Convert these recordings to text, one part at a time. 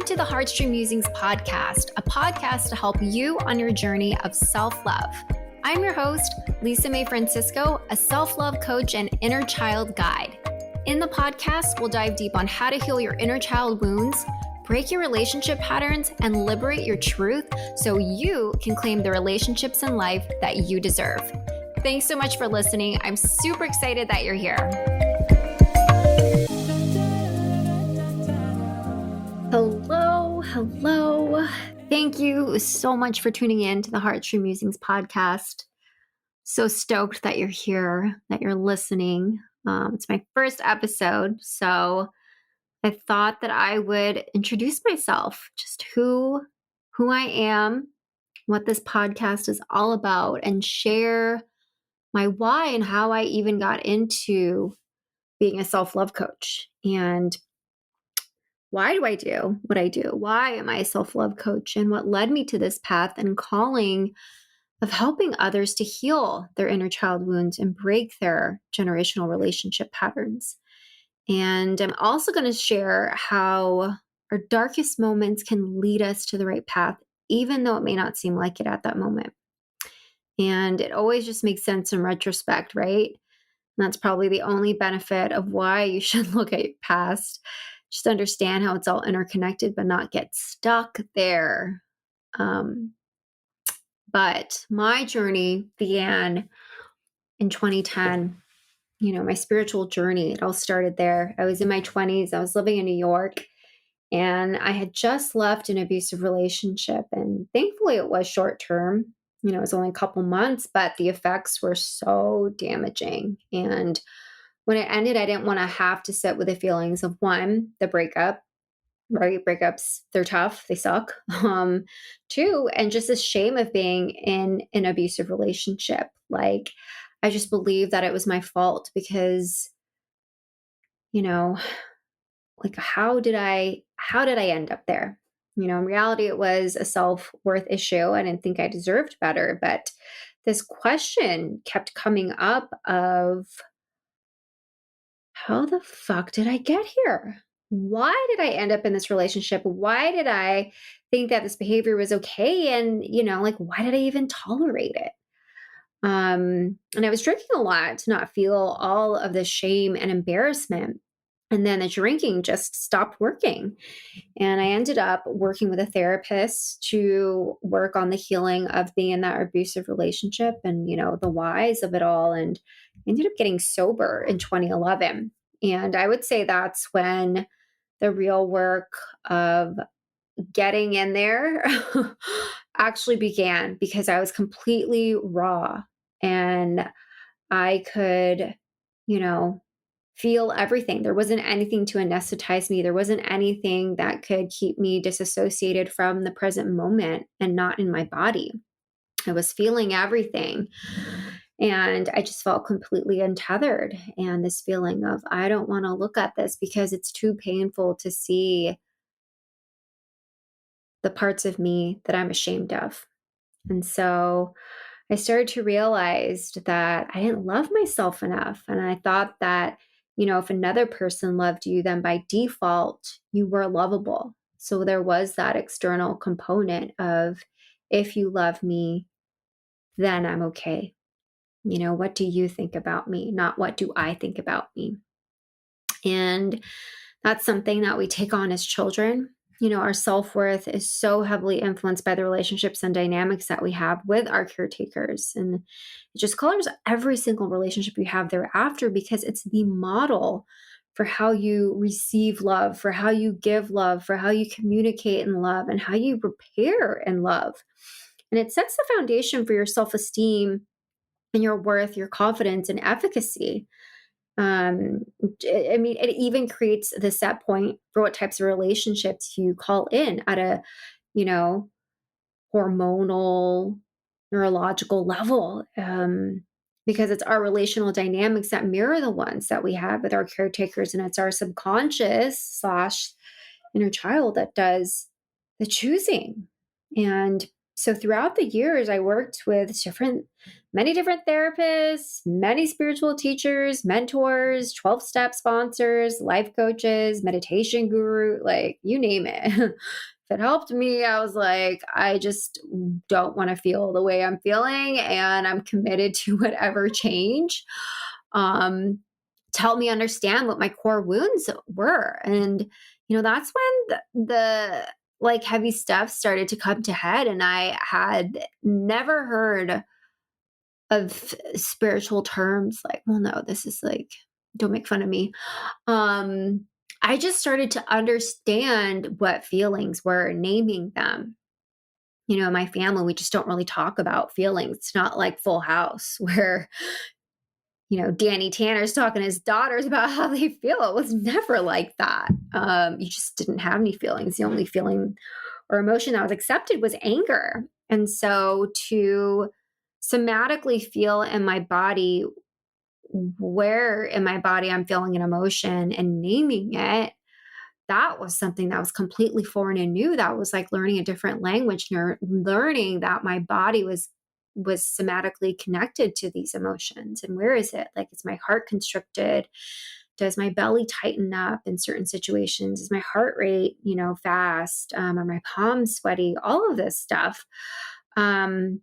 to the HeartStream Musings podcast, a podcast to help you on your journey of self-love. I'm your host, Lisa Mae Francisco, a self-love coach and inner child guide. In the podcast, we'll dive deep on how to heal your inner child wounds, break your relationship patterns, and liberate your truth so you can claim the relationships in life that you deserve. Thanks so much for listening. I'm super excited that you're here. Hello. Thank you so much for tuning in to the HeartStream Musings podcast. So stoked that you're here, that you're listening. It's my first episode, so I thought that I would introduce myself, just who I am, what this podcast is all about, and share my why and how I even got into being a self-love coach. And why do I do what I do? Why am I a self-love coach? And what led me to this path and calling of helping others to heal their inner child wounds and break their generational relationship patterns. And I'm also going to share how our darkest moments can lead us to the right path, even though it may not seem like it at that moment. And it always just makes sense in retrospect, right? And that's probably the only benefit of why you should look at your past. Just understand how it's all interconnected, but not get stuck there. But my journey began in 2010. My spiritual journey, it all started there. I was in my 20s. I was living in New York, and I had just left an abusive relationship. And thankfully, it was short term. It was only a couple months, but the effects were so damaging. And when it ended, I didn't want to have to sit with the feelings of, one, the breakup, right? Breakups, they're tough. They suck. Two, and just the shame of being in an abusive relationship. Like, I just believed that it was my fault because, how did I end up there? In reality, it was a self-worth issue. I didn't think I deserved better, but this question kept coming up of, how the fuck did I get here? Why did I end up in this relationship? Why did I think that this behavior was okay? And, why did I even tolerate it? And I was drinking a lot to not feel all of the shame and embarrassment. And then the drinking just stopped working. And I ended up working with a therapist to work on the healing of being in that abusive relationship and, the whys of it all. And ended up getting sober in 2011. And I would say that's when the real work of getting in there actually began, because I was completely raw and I could, feel everything. There wasn't anything to anesthetize me. There wasn't anything that could keep me disassociated from the present moment and not in my body. I was feeling everything. And I just felt completely untethered. And this feeling of, I don't want to look at this because it's too painful to see the parts of me that I'm ashamed of. And so I started to realize that I didn't love myself enough. And I thought that, if another person loved you, then by default, you were lovable. So there was that external component of, if you love me, then I'm okay. What do you think about me? Not what do I think about me? And that's something that we take on as children. Our self-worth is so heavily influenced by the relationships and dynamics that we have with our caretakers. And it just colors every single relationship you have thereafter, because it's the model for how you receive love, for how you give love, for how you communicate in love, and how you repair in love. And it sets the foundation for your self-esteem and your worth, your confidence, and efficacy. It even creates the set point for what types of relationships you call in at a, hormonal, neurological level, because it's our relational dynamics that mirror the ones that we had with our caretakers. And it's our subconscious / inner child that does the choosing. And So throughout the years, I worked with many different therapists, many spiritual teachers, mentors, 12-step sponsors, life coaches, meditation guru, like you name it. If it helped me, I was like, I just don't want to feel the way I'm feeling, and I'm committed to whatever change. Um, to help me understand what my core wounds were. And, that's when the like heavy stuff started to come to head. And I had never heard of spiritual terms like, well, no, this is like, don't make fun of me. Um, I just started to understand what feelings were, naming them. In my family, we just don't really talk about feelings. It's not like Full House where Danny Tanner's talking to his daughters about how they feel. It was never like that. You just didn't have any feelings. The only feeling or emotion that was accepted was anger. And so to somatically feel in my body where in my body I'm feeling an emotion and naming it, that was something that was completely foreign and new. That was like learning a different language, learning that my body was somatically connected to these emotions. And where is it? Like, is my heart constricted? Does my belly tighten up in certain situations? Is my heart rate, fast? Are my palms sweaty? All of this stuff. And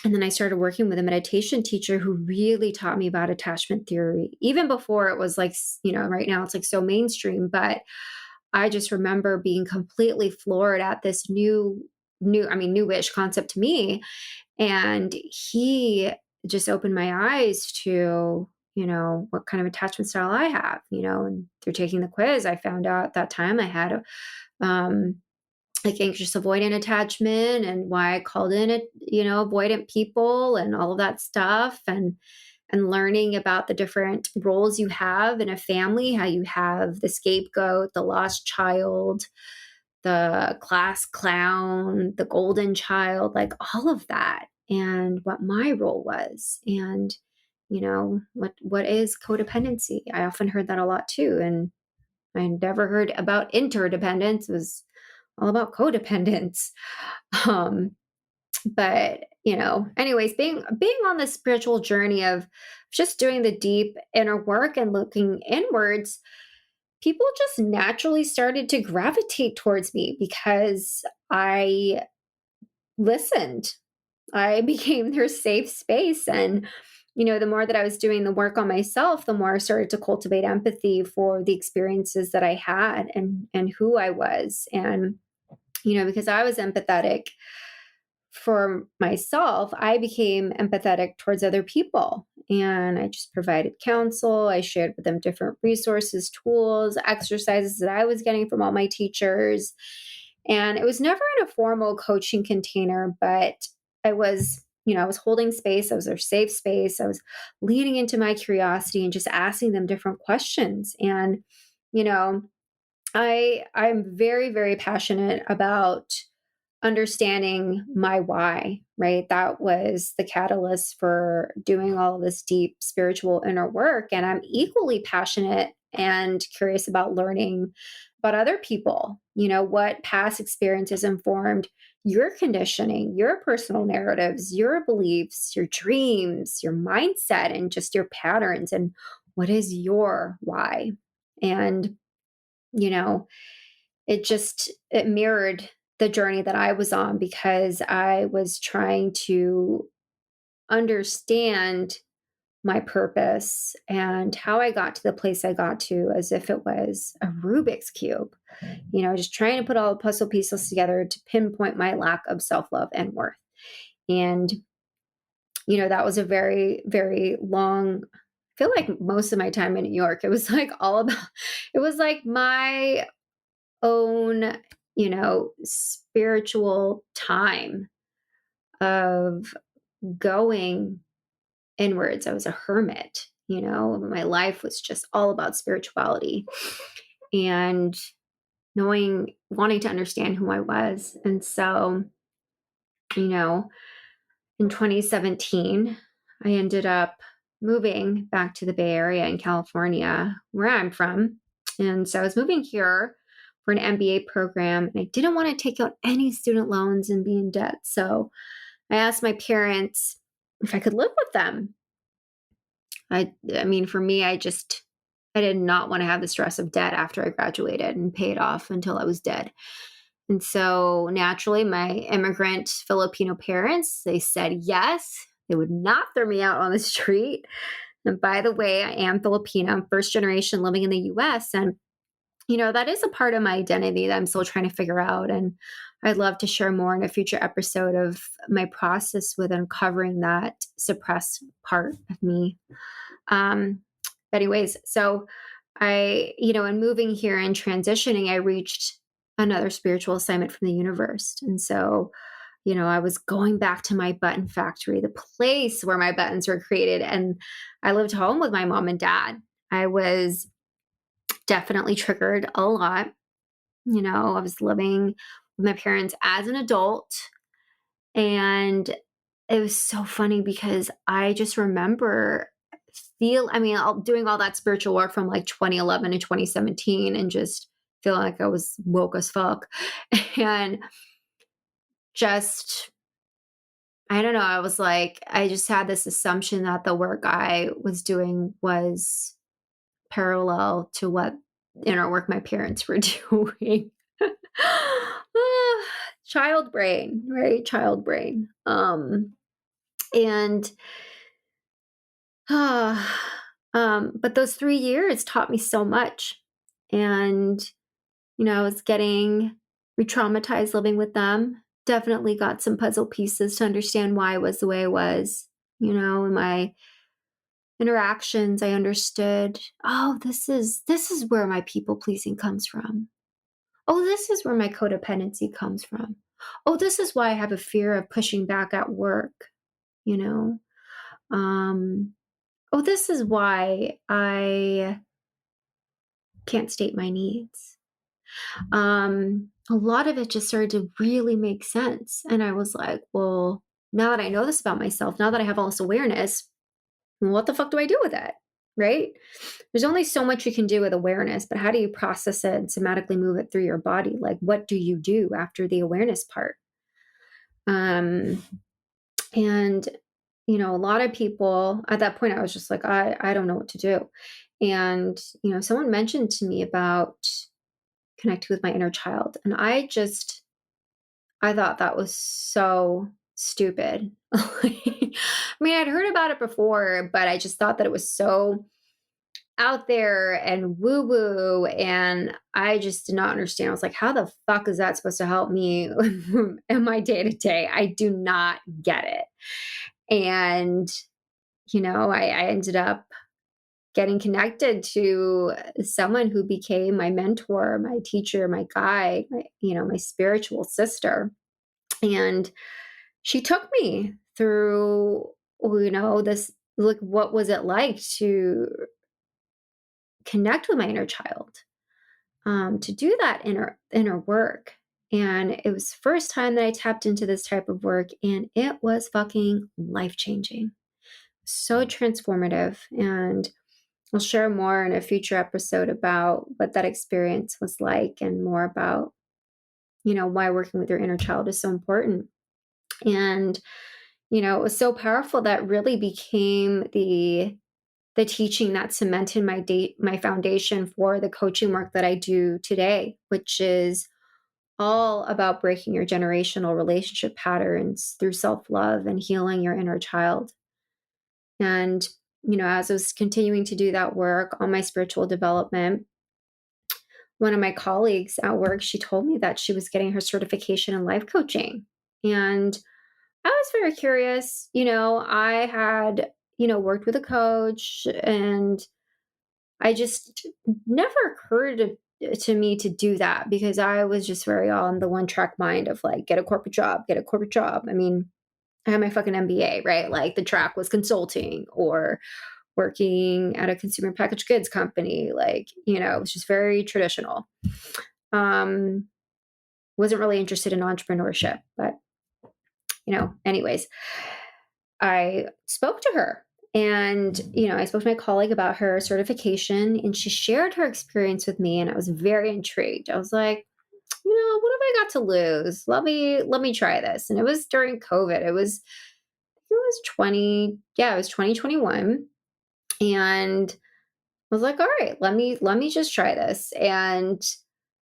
then I started working with a meditation teacher who really taught me about attachment theory, even before it was like, right now it's like so mainstream. But I just remember being completely floored at this newish concept to me. And he just opened my eyes to, what kind of attachment style I have, and through taking the quiz, I found out at that time I had um, like anxious avoidant attachment, and why I called in it, avoidant people and all of that stuff. And learning about the different roles you have in a family, how you have the scapegoat, the lost child, the class clown, the golden child, like all of that, and what my role was. And what is codependency? I often heard that a lot too, and I never heard about interdependence. It was all about codependence. um but anyways, being on the spiritual journey of just doing the deep inner work and looking inwards, people just naturally started to gravitate towards me because I listened. I became their safe space. And the more that I was doing the work on myself, the more I started to cultivate empathy for the experiences that I had and who I was. And because I was empathetic for myself, I became empathetic towards other people. And I just provided counsel. I shared with them different resources, tools, exercises that I was getting from all my teachers. And it was never in a formal coaching container, but I was holding space. I was their safe space. I was leaning into my curiosity and just asking them different questions. And, you know, I'm very, very passionate about understanding my why, right? That was the catalyst for doing all of this deep spiritual inner work. And I'm equally passionate and curious about learning about other people, what past experiences informed your conditioning, your personal narratives, your beliefs, your dreams, your mindset, and just your patterns. And what is your why? And, you know, it mirrored the journey that I was on because I was trying to understand my purpose and how I got to the place I got to as if it was a Rubik's Cube, just trying to put all the puzzle pieces together to pinpoint my lack of self-love and worth. And, that was a very, very long, I feel like most of my time in New York, it was like it was like my own, spiritual time of going inwards. I was a hermit, my life was just all about spirituality and wanting to understand who I was. And so, in 2017, I ended up moving back to the Bay Area in California, where I'm from. And so I was moving here for an MBA program, and I didn't want to take out any student loans and be in debt. So I asked my parents if I could live with them. I mean, for me, I did not want to have the stress of debt after I graduated and pay it off until I was dead. And so naturally, my immigrant Filipino parents, they said yes. They would not throw me out on the street. And by the way, I am Filipino. I'm first generation living in the US. And, that is a part of my identity that I'm still trying to figure out. And I'd love to share more in a future episode of my process with uncovering that suppressed part of me. Anyways, so in moving here and transitioning, I reached another spiritual assignment from the universe. And so, I was going back to my button factory, the place where my buttons were created. And I lived home with my mom and dad. I was definitely triggered a lot. I was living with my parents as an adult. And it was so funny because I just remember doing all that spiritual work from like 2011 to 2017 and just feeling like I was woke as fuck. And just, I don't know, I was like, I just had this assumption that the work I was doing was parallel to what inner work my parents were doing. Child brain, right? Child brain. And but those 3 years taught me so much. And, I was getting re-traumatized living with them. Definitely got some puzzle pieces to understand why I was the way I was. In my interactions, I understood, oh, this is where my people pleasing comes from. Oh, this is where my codependency comes from. Oh, this is why I have a fear of pushing back at work, you know? Oh, this is why I can't state my needs. A lot of it just started to really make sense. And I was like, well, now that I know this about myself, now that I have all this awareness, what the fuck do I do with it? Right? There's only so much you can do with awareness, but how do you process it and somatically move it through your body? Like, what do you do after the awareness part? And a lot of people at that point, I was just like, I don't know what to do. And, someone mentioned to me about connecting with my inner child. And I thought that was so stupid. I'd heard about it before, but I just thought that it was so out there and woo woo. And I just did not understand. I was like, how the fuck is that supposed to help me in my day to day? I do not get it. And, I ended up getting connected to someone who became my mentor, my teacher, my guide, my spiritual sister. And she took me through, this, like, what was it like to connect with my inner child, to do that inner work. And it was the first time that I tapped into this type of work, and it was fucking life-changing. So transformative. And I'll share more in a future episode about what that experience was like and more about, why working with your inner child is so important. And, it was so powerful that really became the teaching that cemented my foundation for the coaching work that I do today, which is all about breaking your generational relationship patterns through self-love and healing your inner child. And, as I was continuing to do that work on my spiritual development, one of my colleagues at work, she told me that she was getting her certification in life coaching. And I was very curious. I had, worked with a coach, and I just never occurred to me to do that because I was just very on the one track mind of like, get a corporate job, get a corporate job. I had my fucking MBA, right? Like the track was consulting or working at a consumer packaged goods company. Like, it was just very traditional. Wasn't really interested in entrepreneurship, but anyways, I spoke to her And, I spoke to my colleague about her certification, and she shared her experience with me, and I was very intrigued. I was like, what have I got to lose? Let me try this. And it was during COVID. It was 2021. And I was like, all right, let me just try this. And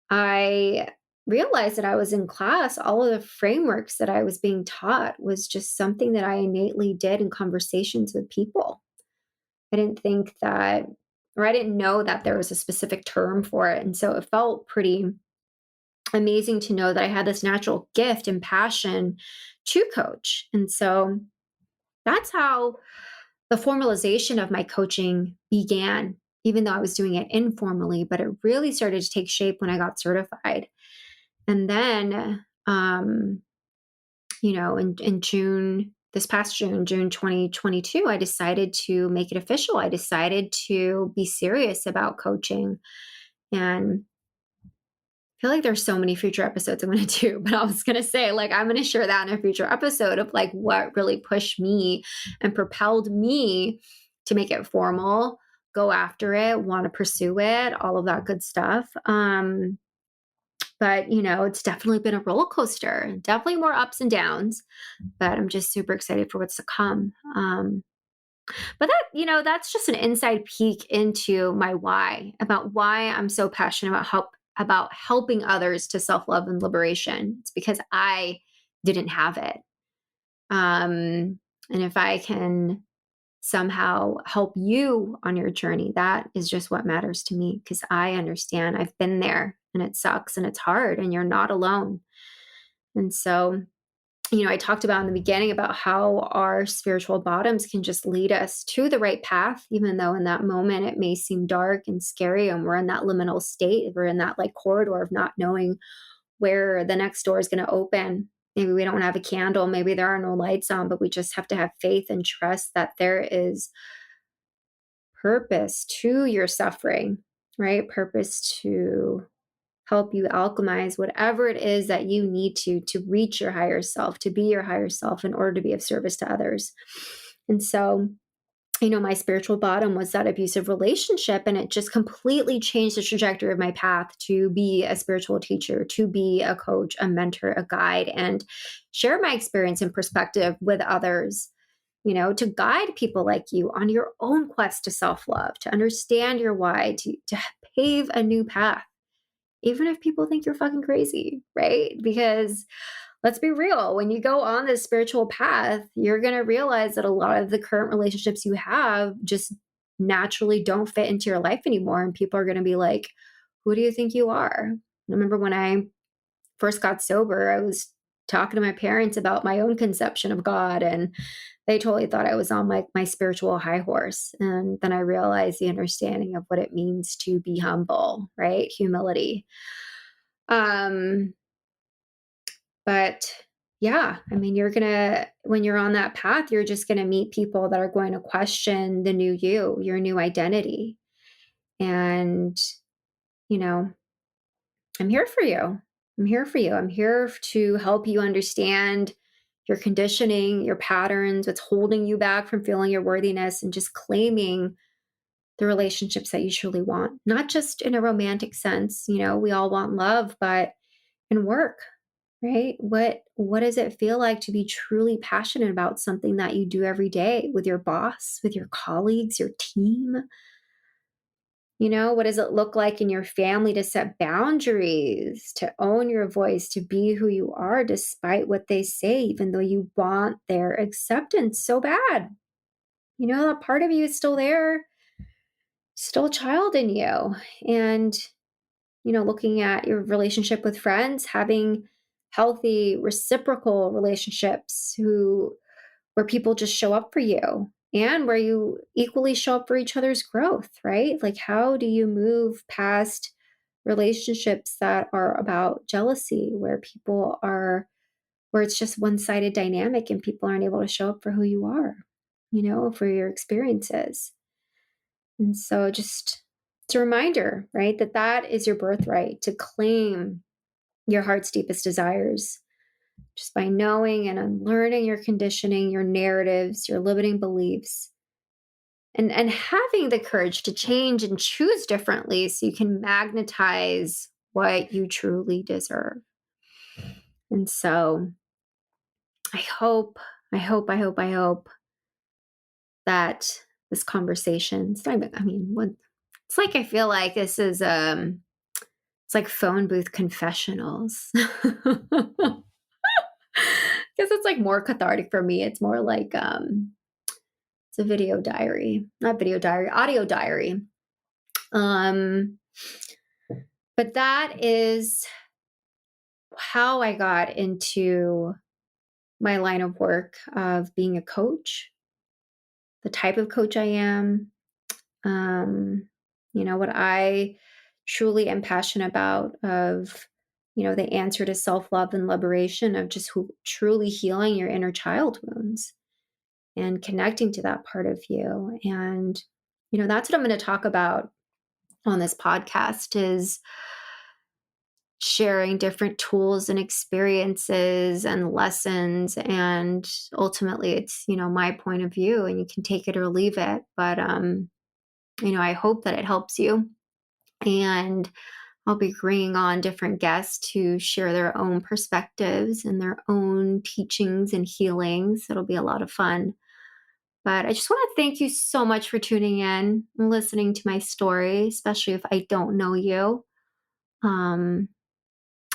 I realized that I was in class, all of the frameworks that I was being taught was just something that I innately did in conversations with people. I didn't think that, or I didn't know that there was a specific term for it. And so it felt pretty amazing to know that I had this natural gift and passion to coach. And so that's how the formalization of my coaching began, even though I was doing it informally, but it really started to take shape when I got certified. And then, in June, this past June 2022, I decided to make it official. I decided to be serious about coaching. And I feel like there's so many future episodes I'm going to do, but I was going to say, like, I'm going to share that in a future episode of like what really pushed me and propelled me to make it formal, go after it, want to pursue it, all of that good stuff. But it's definitely been a roller coaster, definitely more ups and downs, but I'm just super excited for what's to come. But that's just an inside peek into my why, about why I'm so passionate about helping others to self-love and liberation. It's because I didn't have it. And if I can somehow help you on your journey, that is just what matters to me, because I understand. I've been there, and it sucks and it's hard, and you're not alone. And so I talked about in the beginning about how our spiritual bottoms can just lead us to the right path, even though in that moment it may seem dark and scary, and we're in that liminal state. We're in that like corridor of not knowing where the next door is going to open. Maybe we don't have a candle, maybe there are no lights on, but we just have to have faith and trust that there is purpose to your suffering, right? Purpose to help you alchemize whatever it is that you need to reach your higher self, to be your higher self in order to be of service to others. And so, my spiritual bottom was that abusive relationship, and it just completely changed the trajectory of my path to be a spiritual teacher, to be a coach, a mentor, a guide, and share my experience and perspective with others, to guide people like you on your own quest to self-love, to understand your why, to pave a new path, even if people think you're fucking crazy, right? Because let's be real, when you go on this spiritual path, you're going to realize that a lot of the current relationships you have just naturally don't fit into your life anymore. And people are going to be like, who do you think you are? I remember when I first got sober, I was talking to my parents about my own conception of God, and they totally thought I was on my spiritual high horse. And then I realized the understanding of what it means to be humble, right? Humility. But yeah, I mean, when you're on that path, you're just going to meet people that are going to question the new you, your new identity. And, you know, I'm here for you. I'm here for you. I'm here to help you understand your conditioning, your patterns, what's holding you back from feeling your worthiness, and just claiming the relationships that you truly want. Not just in a romantic sense, we all want love, but in work, right? What does it feel like to be truly passionate about something that you do every day with your boss, with your colleagues, your team? What does it look like in your family to set boundaries, to own your voice, to be who you are despite what they say, even though you want their acceptance so bad? That part of you is still there, still a child in you. And, looking at your relationship with friends, having healthy reciprocal relationships where people just show up for you, and where you equally show up for each other's growth, right? Like, how do you move past relationships that are about jealousy, where it's just one-sided dynamic and people aren't able to show up for who you are, for your experiences? And so it's a reminder, right, that is your birthright, to claim your heart's deepest desires, just by knowing and unlearning your conditioning, your narratives, your limiting beliefs, and having the courage to change and choose differently so you can magnetize what you truly deserve. And so I hope that this conversation, it's like I feel like this is it's like phone booth confessionals. Because it's like more cathartic for me. It's more like it's a video diary, not video diary, audio diary. But that is how I got into my line of work of being a coach, the type of coach I am, what I truly am passionate about of, the answer to self-love and liberation of just truly healing your inner child wounds and connecting to that part of you. And, that's what I'm going to talk about on this podcast is sharing different tools and experiences and lessons. And ultimately it's, my point of view and you can take it or leave it. But, I hope that it helps you. And I'll be bringing on different guests to share their own perspectives and their own teachings and healings. It'll be a lot of fun. But I just want to thank you so much for tuning in and listening to my story, especially if I don't know you. I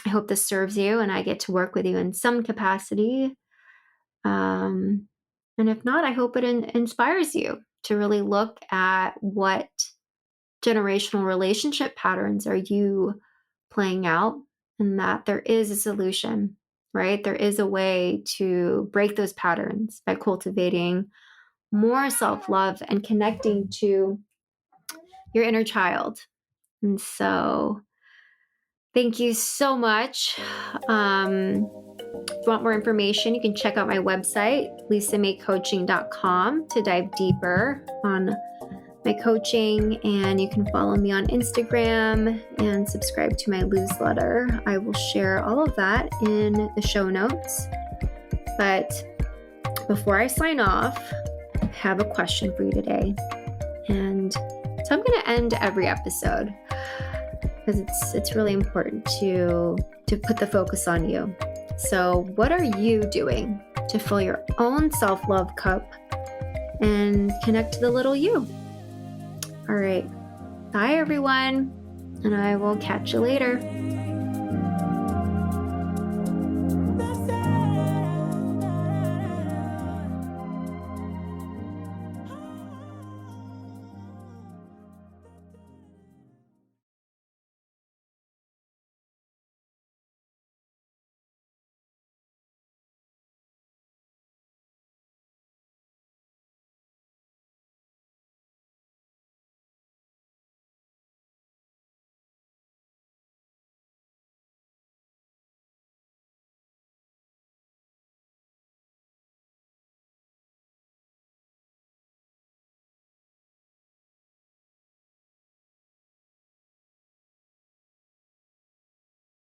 hope this serves you and I get to work with you in some capacity. And if not, I hope it inspires you to really look at what generational relationship patterns are you playing out and that there is a solution, right? There is a way to break those patterns by cultivating more self-love and connecting to your inner child. And so thank you so much. If you want more information, you can check out my website, lisamaecoaching.com, to dive deeper on my coaching, and you can follow me on Instagram and subscribe to my newsletter. I will share all of that in the show notes. But before I sign off, I have a question for you today. And so I'm going to end every episode because it's really important to put the focus on you. So what are you doing to fill your own self-love cup and connect to the little you? All right. Bye, everyone. And I will catch you later.